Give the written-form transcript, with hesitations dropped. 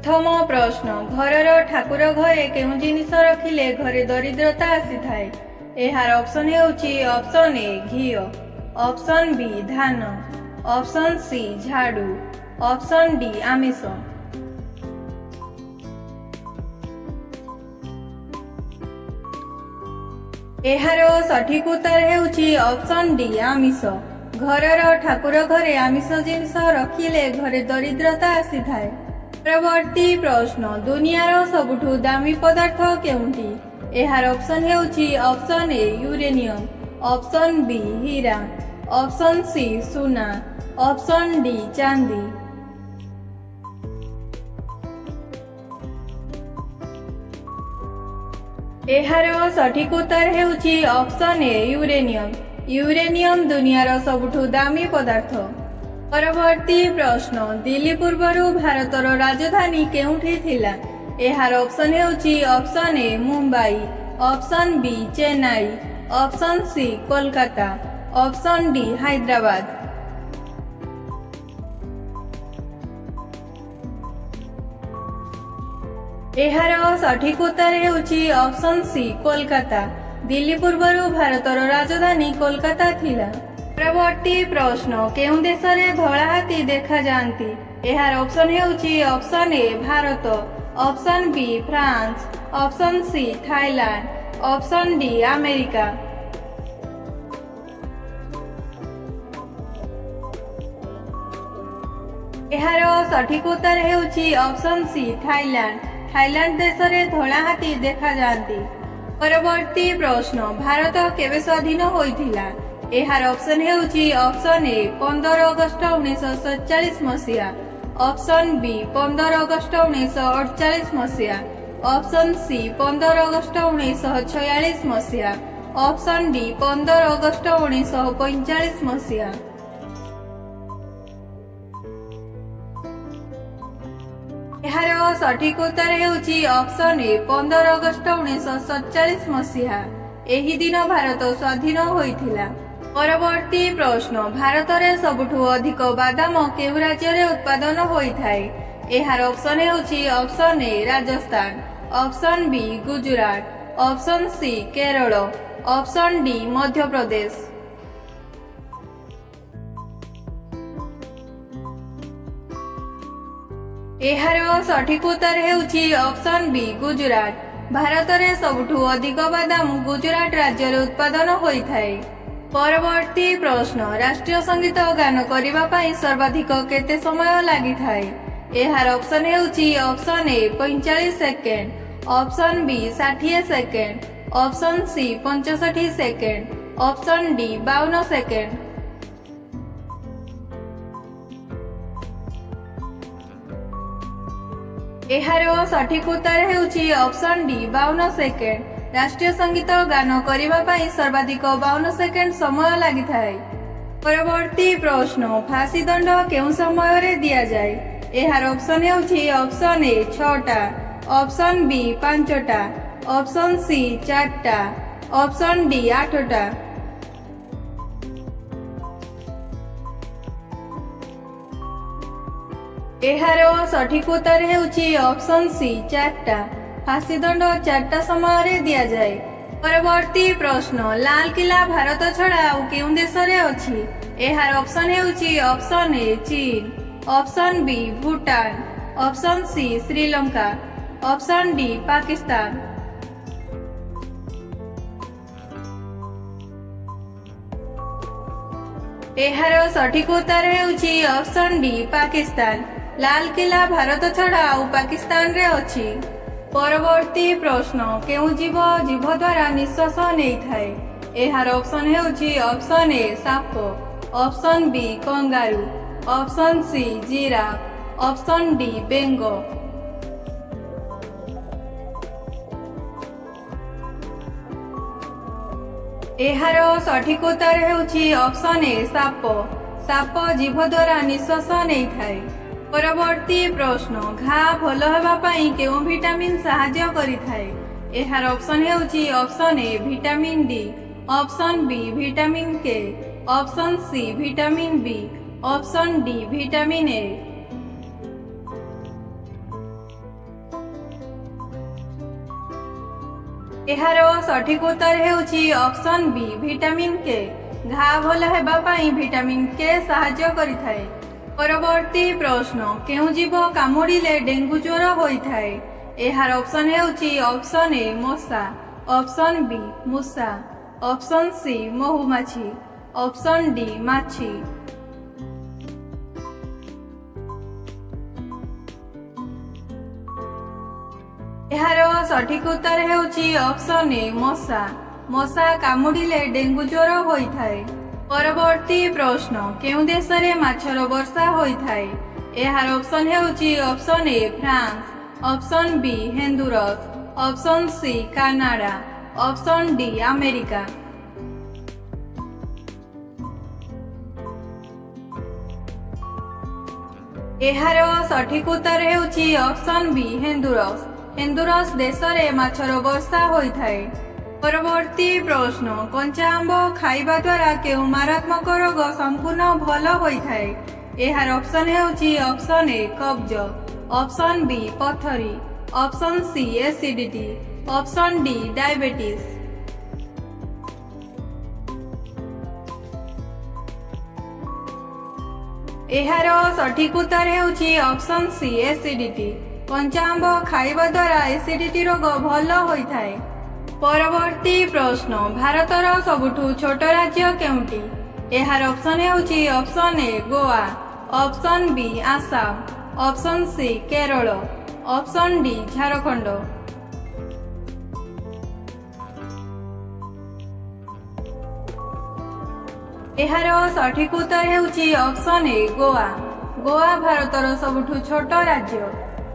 प्रथम प्रश्न घरर ठाकुर घरे केउं जिनिस रखिले घरे दरिद्रता आसी थाए। एहार ऑप्शन हेउची ऑप्शन ए घी, ऑप्शन बी धान, ऑप्शन सी झाड़ू, ऑप्शन डी आमिष। एहार सठिक उत्तर हेउची ऑप्शन डी आमिष। घरर ठाकुर घरे आमिष जिनिस रखिले घरे दरिद्रता आसी थाए। परवर्ती प्रश्न दुनियार सबुठु दामी पदार्थ केउंटी। एहार ऑप्शन हेउची option A uranium, option B हीरा, ऑप्शन सी सुना, ऑप्शन डी चांदी। एहार सठिक उत्तर हेउची ऑप्शन ए यूरेनियम। यूरेनियम दुनियार सबुठु दामी पदार्थ। परवर्ती प्रश्न दिल्ली पूर्वरु भारतर राजधानी केउंठी थिला। एहार ऑप्शन हेउची option A Mumbai, option B Chennai, option C Kolkata, option D Hyderabad. एहार सठिक उत्तर हेउची ऑप्शन सी कोलकाता। दिल्ली पूर्वरु भारतर राजधानी कोलकाता थिला। परवर्ती प्रश्न केउं देशरे धला हाथी देखा जांती। एहार ऑप्शन हेउची option A Bharat, option B France, option C Thailand, option D America. एहार सठिक उत्तर हेउची ऑप्शन सी थाईलैंड। थाईलैंड देशरे धला हाथी देखा जांती। परवर्ती प्रश्न भारत केबे स्वाधीन होइथिला। एहार ऑप्शन हेउची ऑप्शन ए 15 अगस्त 1947 मसीहा, ऑप्शन बी 15 अगस्त 1948 मसीहा, ऑप्शन सी 15 अगस्त 1946 मसीहा, ऑप्शन डी 15 अगस्त 1945 मसीहा। एहार सठिक उत्तर हेउची ऑप्शन ए 15 अगस्त 1947 मसीहा। एही दिन भारत स्वाधीन होइथिला। परवर्ती प्रश्न भारतरे सबुठु अधिक बादाम केउ राज्ୟରେ उत्पादन होइथाए। एहार ऑप्शन हेउची option A Rajasthan, option B Gujarat, option C Kerala, option D Madhya Pradesh. एहार सठिक उत्तर हेउची ऑप्शन बी गुजरात। भारतरे सबुठु अधिक बादाम गुजरात राज्ୟରେ उत्पादन होइथाए। परवर्ती प्रश्न राष्ट्रीय संगीत गान करिबा पई सर्वाधिक केते समय लागिथाए। एहार ऑप्शन हेउची option A 45 second, option B 60 second, option C 65 second, option D 52 second. एहार सठिक उत्तर हेउची ऑप्शन डी 52 सेकेंड। राष्ट्रीय संगीत गान करिबा पई सर्वाधिक 52 सेकेंड समय लागिथाए। परवर्ती प्रश्न फांसी दंड केउं समय रे दिया जाय। एहार ऑप्शन हेउची ऑप्शन ए 6टा, ऑप्शन बी 5टा, ऑप्शन सी 4टा, ऑप्शन डी 8टा। एहार सठिक उत्तर हेउची ऑप्शन सी 4टा। फांसी दंड 4टा समय रे दिया जाए। परवर्ती प्रश्न लाल किला भारत छड़ा आउ केउं देशरे अछि। एहार ऑप्शन हेउची ऑप्शन ए चीन, option B Bhutan, option C Sri Lanka, option D Pakistan. एहार सठिक उत्तर हेउची ऑप्शन डी पाकिस्तान। लाल किला भारत छड़ा आउ पाकिस्तान रे अछि। परवर्ती प्रश्न केउं जीव जीभ द्वारा निश्वास नै थाए। एहार ऑप्शन हेउची ऑप्शन ए साप, option B kangaroo, option C giraffe, option D बेंग। एहार सठिक उत्तर हेउची ऑप्शन ए साप। साप जीभ द्वारा निश्वास नै थाए। परवर्ती प्रश्न घा भल हेबा पई केउं विटामिन सहाय्य करिथाए। एहार ऑप्शन हेउची option A vitamin D, option B vitamin K, option C vitamin B, option D vitamin A. ଏହାର ସଠିକ ଉତ୍ତର ହେଉଛି ଅପସନ୍ ବି ଭିଟାମିନ୍ କେ। ଘା ଭଲ ହେବା ପାଇଁ ଭିଟାମିନ୍ କେ ସାହାଯ୍ୟ କରିଥାଏ। ପରବର୍ତ୍ତୀ ପ୍ରଶ୍ନ, କେଉଁ ଜୀବ କାମୁଡ଼ିଲେ ଡେଙ୍ଗୁ ଜ୍ୱର ହୋଇଥାଏ? ଏହାର ଅପସନ୍ ହେଉଛି ଅପସନ୍ ଏ ମଶା, ଅପସନ୍ ବି ମୂଷା, ଅପସନ୍ ସି ମହୁମାଛି, ଅପସନ୍ ଡି ମାଛି। ଏହାର ସଠିକ ଉତ୍ତର ହେଉଛି ଅପସନ୍ ଏ ମଶା। ମଶା କାମୁଡ଼ିଲେ ଡେଙ୍ଗୁ ଜ୍ୱର ହୋଇଥାଏ। ପରବର୍ତ୍ତୀ ପ୍ରଶ୍ନ, କେଉଁ ଦେଶରେ ମାଛର ବର୍ଷା ହୋଇଥାଏ? ଏହାର ଅପସନ୍ ହେଉଛି option A France, option B Honduras, option C Canada, option D America. ଏହାର ସଠିକ ଉତ୍ତର ହେଉଛି ଅପସନ୍ ବି ହେନ୍ଦୁରସ। ହେନ୍ଦୁରସ ଦେଶରେ ମାଛର ବର୍ଷା ହୋଇଥାଏ। ପରବର୍ତ୍ତୀ ପ୍ରଶ୍ନ, କଞ୍ଚା ଆମ୍ବ ଖାଇବା ଦ୍ୱାରା କେଉଁ ମାରାତ୍ମକ ରୋଗ ସମ୍ପୂର୍ଣ୍ଣ ଭଲ ହୋଇଥାଏ? ଏହାର ଅପସନ୍ ହେଉଛି ଅପସନ୍ ଏ କବ୍ଜ, ଅପସନ୍ ବି ପଥରୀ, option C acidity, option D diabetes. ଏହାର ସଠିକ ଉତ୍ତର ହେଉଛି ଅପସନ୍ ସି ଏସିଡିଟି। କଞ୍ଚା ଆମ୍ବ ଖାଇବା ଦ୍ୱାରା ଏସିଡିଟି ରୋଗ ଭଲ ହୋଇଥାଏ। ପରବର୍ତ୍ତୀ ପ୍ରଶ୍ନ, ଭାରତର ସବୁଠୁ ଛୋଟ ରାଜ୍ୟ କେଉଁଟି? ଏହାର ଅପସନ୍ ହେଉଛି ଅପସନ୍ ଏ Goa, option B Assam, option C Kerala, option D Jharkhand. ଏହାର ସଠିକ ଉତ୍ତର ହେଉଛି ଅପସନ୍ ଏ ଗୋଆ। ଗୋଆ ଭାରତର ସବୁଠୁ ଛୋଟ ରାଜ୍ୟ।